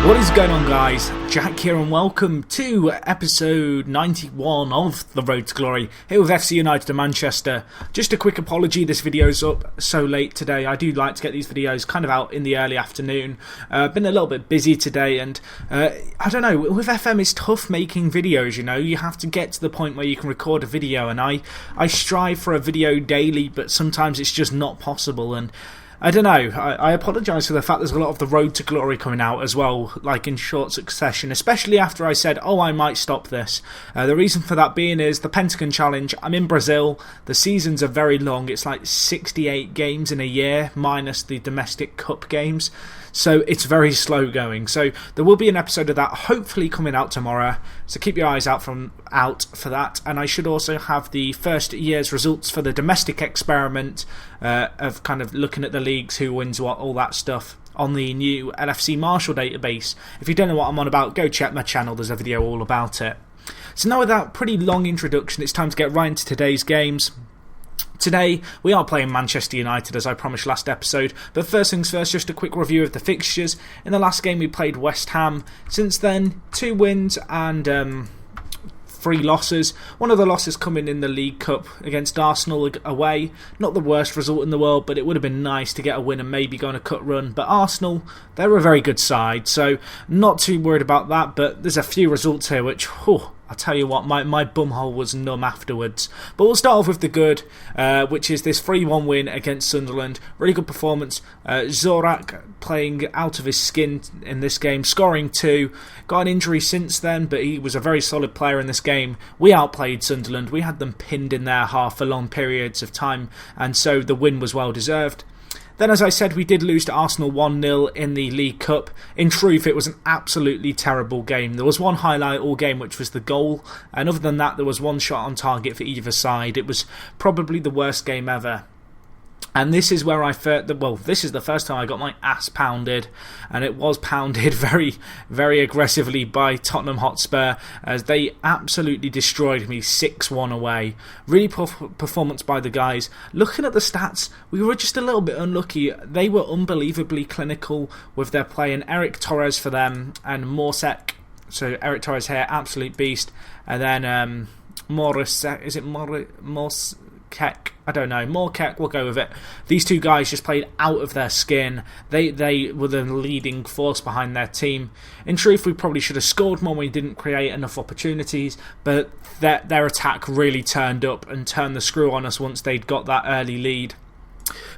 What is going on, guys? Jack here and welcome to episode 91 of The Road to Glory here with FC United of Manchester. Just a quick apology, this video's up so late today. I do like to get these videos kind of out in the early afternoon. Been a little bit busy today, and I don't know, with FM it's tough making videos, you know. You have to get to the point where you can record a video, and I strive for a video daily, but sometimes it's just not possible. And I don't know, I apologise for the fact there's a lot of The Road to Glory coming out as well, like in short succession, especially after I said, oh, I might stop this. The reason for that being is the Pentagon Challenge. I'm in Brazil, the seasons are very long, it's like 68 games in a year, minus the domestic cup games. So it's very slow going. So there will be an episode of that hopefully coming out tomorrow. So keep your eyes out for that. And I should also have the first year's results for the domestic experiment of kind of looking at the leagues, who wins what, all that stuff, on the new LFC Marshall database. If you don't know what I'm on about, go check my channel. There's a video all about it. So now with that pretty long introduction, it's time to get right into today's games. Today, we are playing Manchester United, as I promised last episode, but first things first, just a quick review of the fixtures. In the last game we played West Ham. Since then, 2 wins and 3 losses. One of the losses coming in the League Cup against Arsenal away. Not the worst result in the world, but it would have been nice to get a win and maybe go on a cut run. But Arsenal, they're a very good side, so not too worried about that, but there's a few results here which, I'll tell you what, my bumhole was numb afterwards. But we'll start off with the good, which is this 3-1 win against Sunderland. Really good performance. Zorak playing out of his skin in this game, scoring 2. Got an injury since then, but he was a very solid player in this game. We outplayed Sunderland. We had them pinned in their half for long periods of time, and so the win was well deserved. Then, as I said, we did lose to Arsenal 1-0 in the League Cup. In truth, it was an absolutely terrible game. There was one highlight all game, which was the goal, and other than that, there was one shot on target for either side. It was probably the worst game ever. And this is where this is the first time I got my ass pounded, and it was pounded very, very aggressively by Tottenham Hotspur, as they absolutely destroyed me 6-1 away. Really poor performance by the guys. Looking at the stats, we were just a little bit unlucky. They were unbelievably clinical with their play, and Eric Torres for them, and Morsek. So Eric Torres here, absolute beast. And then Morkek, I don't know, Morkek, we'll go with it. These two guys just played out of their skin. They were the leading force behind their team. In truth, we probably should have scored more. We didn't create enough opportunities, but their attack really turned up and turned the screw on us once they'd got that early lead.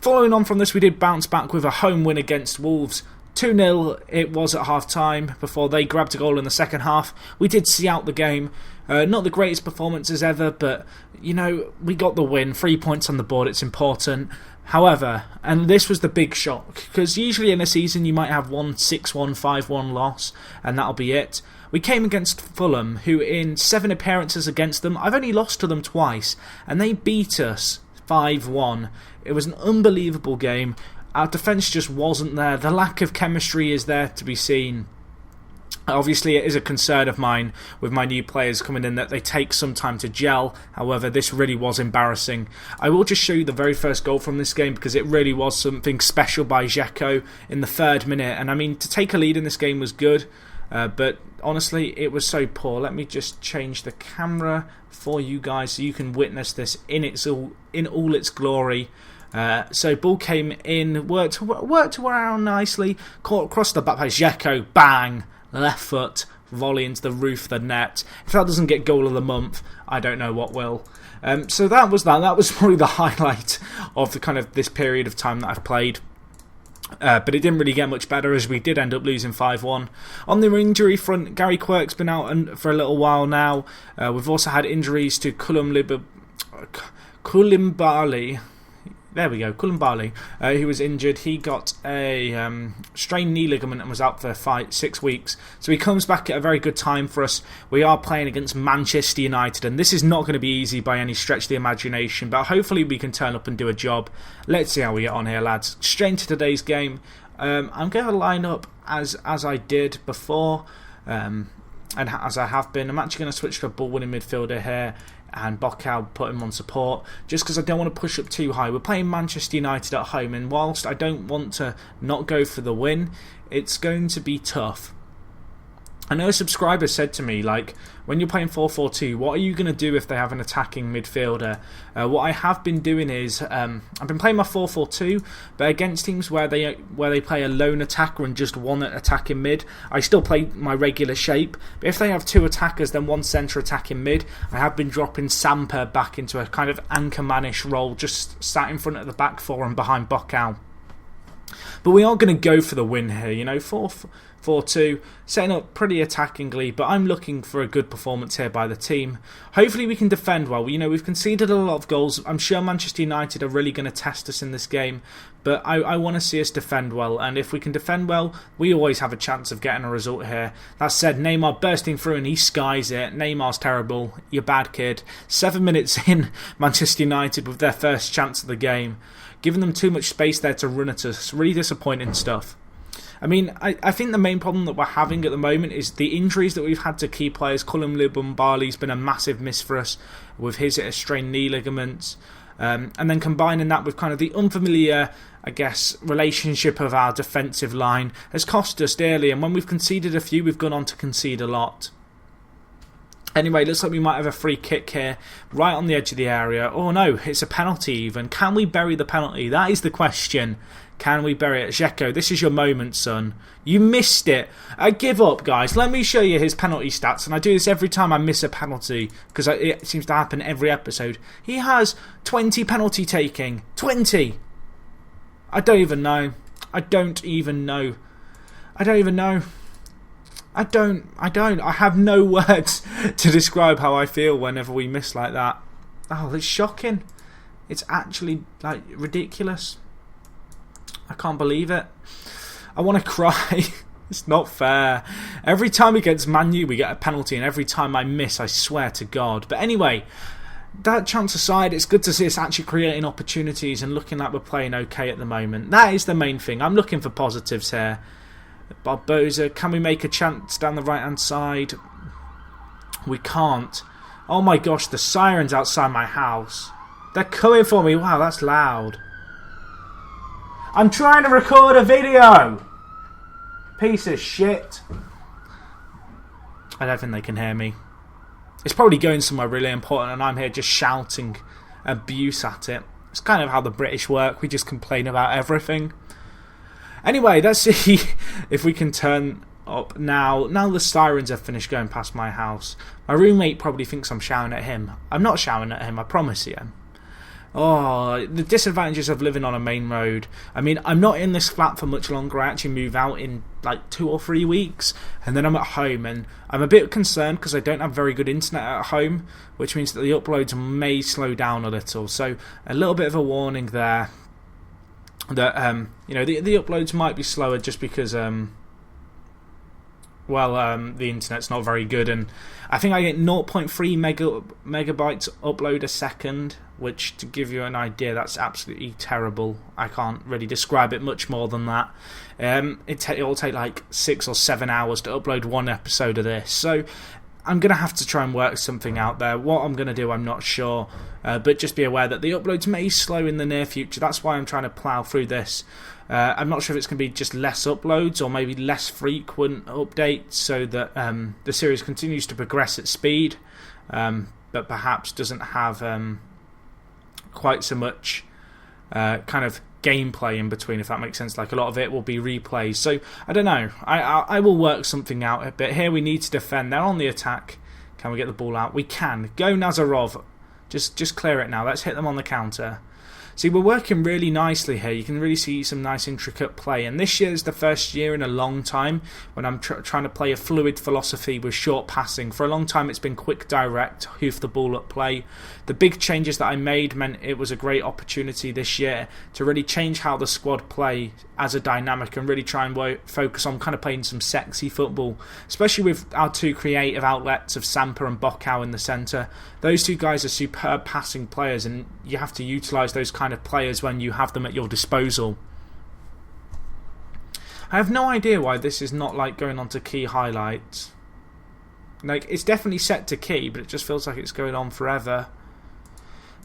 Following on from this, we did bounce back with a home win against Wolves. 2-0 it was at half time before they grabbed a goal in the second half. We did see out the game. Not the greatest performances ever, but you know, we got the win. 3 points on the board, it's important. However, and this was the big shock, because usually in a season you might have 1-6-1, 5-1 loss, and that'll be it. We came against Fulham, who in 7 appearances against them, I've only lost to them twice, and they beat us 5-1. It was an unbelievable game. Our defence just wasn't there. The lack of chemistry is there to be seen. Obviously, it is a concern of mine with my new players coming in that they take some time to gel. However, this really was embarrassing. I will just show you the very first goal from this game, because it really was something special by Dzeko in the 3rd minute. And I mean, to take a lead in this game was good, but honestly, it was so poor. Let me just change the camera for you guys so you can witness this in all its glory. So ball came in, worked around nicely, caught across the back post. Dzeko, bang! Left foot, volley into the roof of the net. If that doesn't get goal of the month, I don't know what will. So that was that. That was probably the highlight of the kind of this period of time that I've played. But it didn't really get much better, as we did end up losing 5-1. On the injury front, Gary Quirk's been out for a little while now. We've also had injuries to Koulibaly. There we go, Koulibaly, who was injured. He got a strained knee ligament and was out for 6 weeks. So he comes back at a very good time for us. We are playing against Manchester United, and this is not going to be easy by any stretch of the imagination, but hopefully we can turn up and do a job. Let's see how we get on here, lads. Straight into today's game. I'm going to line up as I did before, and as I have been. I'm actually going to switch to a ball-winning midfielder here, and Boccal, put him on support, just because I don't want to push up too high. We're playing Manchester United at home, and whilst I don't want to not go for the win, it's going to be tough. I know a subscriber said to me, like, when you're playing 4-4-2, what are you going to do if they have an attacking midfielder? What I have been doing is, I've been playing my 4-4-2, but against teams where they play a lone attacker and just one attacking mid, I still play my regular shape. But if they have two attackers, then one centre attacking mid, I have been dropping Samper back into a kind of anchorman-ish role, just sat in front of the back four and behind Boccal. But we are going to go for the win here, 4-4-2, setting up pretty attackingly, but I'm looking for a good performance here by the team. Hopefully we can defend well. We've conceded a lot of goals. I'm sure Manchester United are really going to test us in this game, but I want to see us defend well, and if we can defend well, we always have a chance of getting a result here. That said, Neymar bursting through and he skies it. Neymar's terrible. You're bad, kid. 7 minutes in, Manchester United with their first chance of the game. Giving them too much space there to run at us. Really disappointing stuff. I mean, I think the main problem that we're having at the moment is the injuries that we've had to key players. Cullum Lubumbali's been a massive miss for us with his strained knee ligaments. And then combining that with kind of the unfamiliar, I guess, relationship of our defensive line has cost us dearly. And when we've conceded a few, we've gone on to concede a lot. Anyway, looks like we might have a free kick here, right on the edge of the area. Oh no, it's a penalty even. Can we bury the penalty? That is the question. Can we bury it? Dzeko, this is your moment, son. You missed it. I give up, guys. Let me show you his penalty stats. And I do this every time I miss a penalty, because it seems to happen every episode. He has 20 penalty taking. 20! I don't even know. I have no words to describe how I feel whenever we miss like that. Oh, it's shocking. It's actually, like, ridiculous. I can't believe it. I want to cry. It's not fair. Every time against Man U we get a penalty, and every time I miss, I swear to God. But anyway, that chance aside, it's good to see us actually creating opportunities and looking like we're playing okay at the moment. That is the main thing. I'm looking for positives here. Barbosa, can we make a chance down the right hand side? We can't. Oh my gosh, the sirens outside my house. They're coming for me. Wow, that's loud. I'm trying to record a video. Piece of shit. I don't think they can hear me. It's probably going somewhere really important and I'm here just shouting abuse at it. It's kind of how the British work. We just complain about everything. Anyway, let's see if we can turn up now. Now the sirens have finished going past my house. My roommate probably thinks I'm shouting at him. I'm not shouting at him, I promise you. Oh, the disadvantages of living on a main road. I mean, I'm not in this flat for much longer. I actually move out in like 2 or 3 weeks, and then I'm at home, and I'm a bit concerned because I don't have very good internet at home, which means that the uploads may slow down a little. So a little bit of a warning there that the uploads might be slower just because the internet's not very good, and I think I get 0.3 megabytes upload a second, which, to give you an idea, that's absolutely terrible. I can't really describe it much more than that. It'll take like 6 or 7 hours to upload one episode of this, so I'm going to have to try and work something out there. What I'm going to do, I'm not sure, but just be aware that the uploads may slow in the near future. That's why I'm trying to plough through this. I'm not sure if it's going to be just less uploads or maybe less frequent updates so that the series continues to progress at speed, but perhaps doesn't have quite so much kind of gameplay in between, if that makes sense. Like, a lot of it will be replays. So I don't know. I will work something out a bit. Here we need to defend. They're on the attack. Can we get the ball out? We can. Go Nazarov. Just clear it now. Let's hit them on the counter. See, we're working really nicely here. You can really see some nice intricate play. And this year is the first year in a long time when I'm trying to play a fluid philosophy with short passing. For a long time it's been quick, direct, hoof the ball up play. The big changes that I made meant it was a great opportunity this year to really change how the squad play as a dynamic and really try and focus on kind of playing some sexy football, especially with our two creative outlets of Samper and Boccal in the centre. Those two guys are superb passing players, and you have to utilise those kind of players when you have them at your disposal. I have no idea why this is not like going on to key highlights. Like, it's definitely set to key, but it just feels like it's going on forever.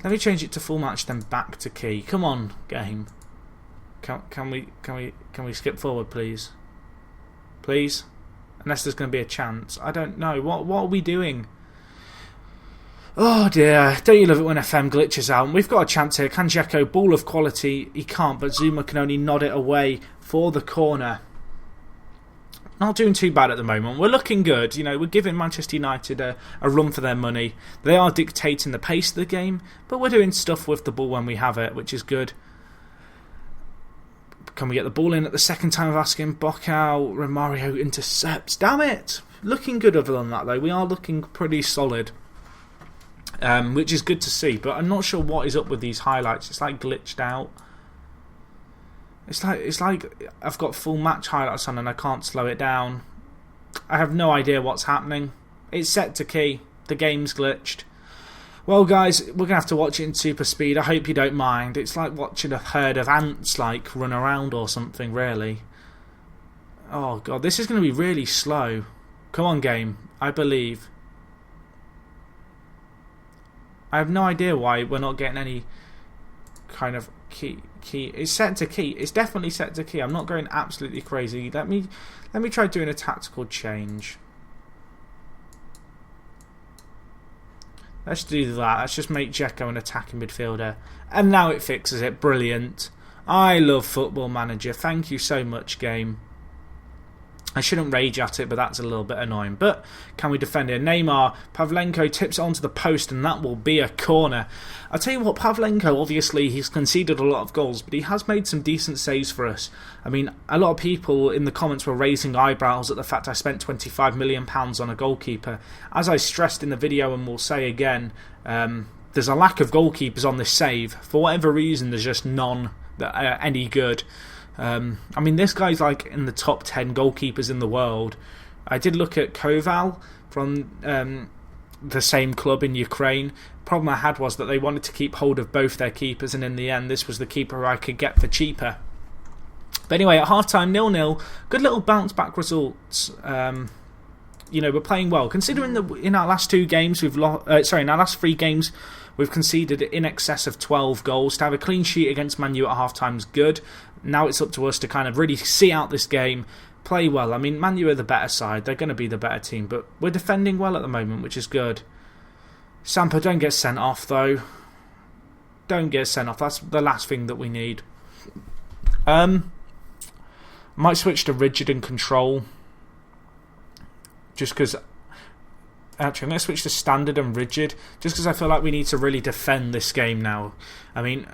Let me change it to full match, then back to key. Come on, game. Can we skip forward, please? Please? Unless there's going to be a chance. I don't know. What are we doing? Oh dear. Don't you love it when FM glitches out? And we've got a chance here. Can Dzeko, ball of quality. He can't, but Zuma can only nod it away for the corner. Not doing too bad at the moment. We're looking good. You know, we're giving Manchester United a run for their money. They are dictating the pace of the game, but we're doing stuff with the ball when we have it, which is good. Can we get the ball in at the second time of asking? Bocao, Romario intercepts. Damn it! Looking good other than that, though. We are looking pretty solid, which is good to see. But I'm not sure what is up with these highlights. It's like glitched out. It's like I've got full match highlights on and I can't slow it down. I have no idea what's happening. It's set to key. The game's glitched. Well, guys, we're going to have to watch it in super speed. I hope you don't mind. It's like watching a herd of ants like run around or something, really. Oh, God, this is going to be really slow. Come on, game. I believe. I have no idea why we're not getting any kind of key. It's set to key. It's definitely set to key. I'm not going absolutely crazy. Let me try doing a tactical change. Let's do that. Let's just make Dzeko an attacking midfielder. And now it fixes it. Brilliant. I love Football Manager. Thank you so much, game. I shouldn't rage at it, but that's a little bit annoying. But can we defend here? Neymar, Pavlenko tips it onto the post, and that will be a corner. I'll tell you what, Pavlenko, obviously, he's conceded a lot of goals, but he has made some decent saves for us. I mean, a lot of people in the comments were raising eyebrows at the fact I spent £25 million on a goalkeeper. As I stressed in the video and will say again, there's a lack of goalkeepers on this save. For whatever reason, there's just none that are any good. I mean, this guy's like in the top 10 goalkeepers in the world. I did look at Koval from the same club in Ukraine. Problem I had was that they wanted to keep hold of both their keepers, and in the end this was the keeper I could get for cheaper. But anyway, at half-time, 0-0. Good little bounce-back results. You know, we're playing well. Considering that in our last two games, in our last three games, we've conceded in excess of 12 goals. To have a clean sheet against Man U at half-time is good. Now it's up to us to kind of really see out this game, play well. I mean, Man U are the better side. They're going to be the better team, but we're defending well at the moment, which is good. Sampa, don't get sent off, though. Don't get sent off. That's the last thing that we need. Might switch to rigid and control. Just because... Actually, I'm going to switch to standard and rigid, just because I feel like we need to really defend this game now. I mean,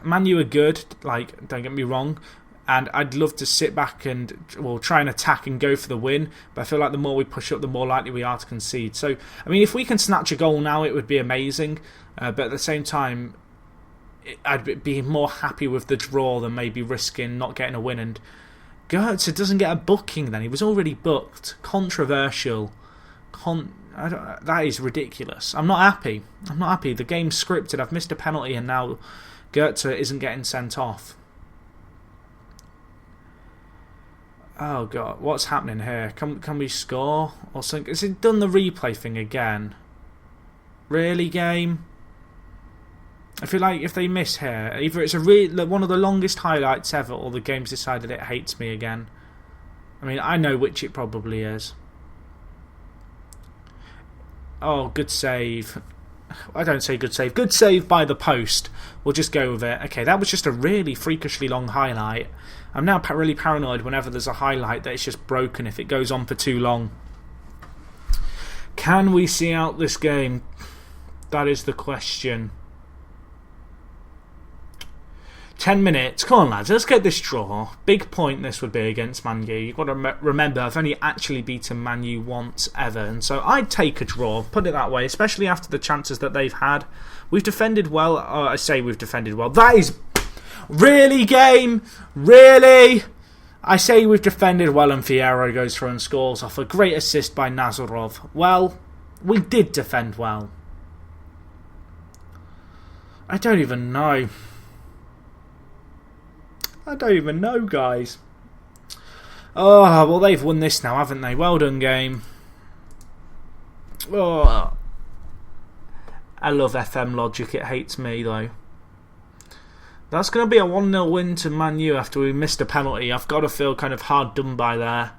Man U are good, like, don't get me wrong, and I'd love to sit back and, well, try and attack and go for the win, but I feel like the more we push up, the more likely we are to concede. So, I mean, if we can snatch a goal now, it would be amazing, but at the same time, I'd be more happy with the draw than maybe risking not getting a win. And Goetze doesn't get a booking then. He was already booked. Controversial. That is ridiculous. I'm not happy. The game's scripted. I've missed a penalty and now Goetze isn't getting sent off. Oh God, what's happening here? Can we score? Or something? Has it done the replay thing again? Really, game? I feel like if they miss here, either it's one of the longest highlights ever, or the game's decided it hates me again. I mean, I know which it probably is. Oh, good save. I don't say good save. Good save by the post. We'll just go with it. Okay, that was just a really freakishly long highlight. I'm now really paranoid whenever there's a highlight that it's just broken if it goes on for too long. Can we see out this game? That is the question. 10 minutes. Come on, lads. Let's get this draw. Big point this would be against Man U. You've got to remember, I've only actually beaten Man U once ever. And so I'd take a draw, put it that way, especially after the chances that they've had. We've defended well. I say we've defended well. That is... Really, game? Really? I say we've defended well and Fierro goes through and scores off a great assist by Nazarov. Well, we did defend well. I don't even know. I don't even know, guys. Oh, well, they've won this now, haven't they? Well done, game. Oh, I love FM logic. It hates me, though. That's going to be a 1-0 win to Man U after we missed a penalty. I've got to feel kind of hard done by there.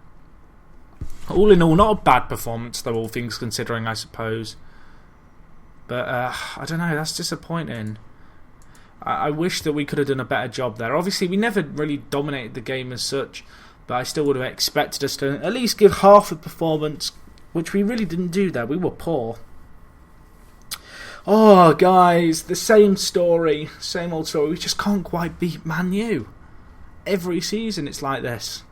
All in all, not a bad performance, though, all things considering, I suppose. But, I don't know, that's disappointing. I wish that we could have done a better job there. Obviously, we never really dominated the game as such, but I still would have expected us to at least give half a performance, which we really didn't do there. We were poor. Oh, guys, the same story, same old story. We just can't quite beat Man U. Every season it's like this.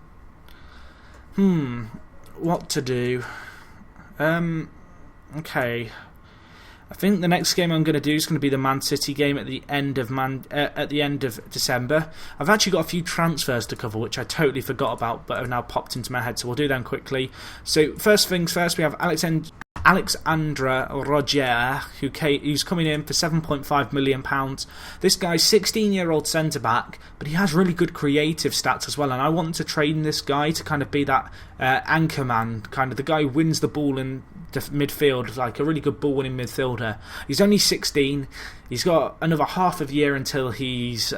What to do? Okay. I think the next game I'm going to do is going to be the Man City game at the end of December. I've actually got a few transfers to cover, which I totally forgot about, but have now popped into my head, so we'll do them quickly. So first things first, we have Alexandre Roger, who's coming in for £7.5 million. This guy's 16-year-old centre-back, but he has really good creative stats as well, and I want to train this guy to kind of be that anchor man, kind of the guy who wins the ball in midfield, like a really good ball-winning midfielder. He's only 16. He's got another half of a year until he's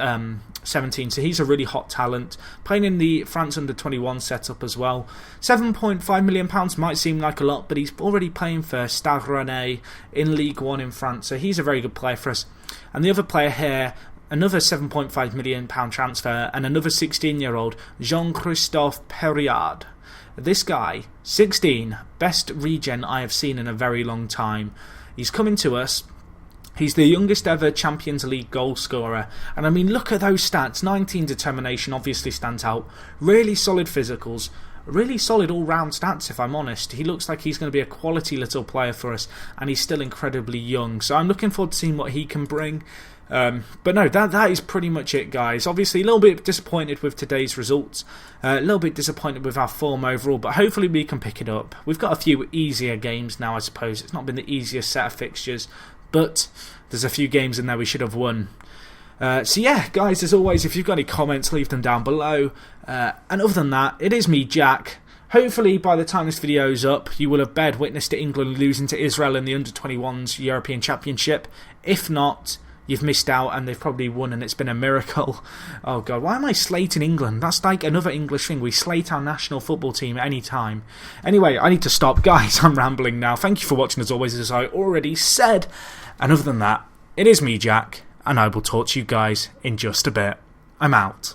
17, so he's a really hot talent. Playing in the France under-21 setup as well. £7.5 million might seem like a lot, but he's already playing for Stade Rennais in League One in France, so he's a very good player for us. And the other player here, another £7.5 million transfer, and another 16-year-old, Jean-Christophe Perriard. This guy, 16, best regen I have seen in a very long time. He's coming to us. He's the youngest ever Champions League goal scorer. And I mean, look at those stats. 19 determination obviously stands out. Really solid physicals. Really solid all-round stats, if I'm honest. He looks like he's going to be a quality little player for us. And he's still incredibly young. So I'm looking forward to seeing what he can bring. But no, that is pretty much it, guys. Obviously, a little bit disappointed with today's results. A little bit disappointed with our form overall, but hopefully we can pick it up. We've got a few easier games now, I suppose. It's not been the easiest set of fixtures, but there's a few games in there we should have won. So yeah, guys, as always, if you've got any comments, leave them down below. And other than that, it is me, Jack. Hopefully, by the time this video's up, you will have bared witness to England losing to Israel in the Under-21s European Championship. If not, you've missed out and they've probably won and it's been a miracle. Oh God, why am I slating England? That's like another English thing. We slate our national football team at any time. Anyway, I need to stop. Guys, I'm rambling now. Thank you for watching as always, as I already said. And other than that, it is me, Jack, and I will talk to you guys in just a bit. I'm out.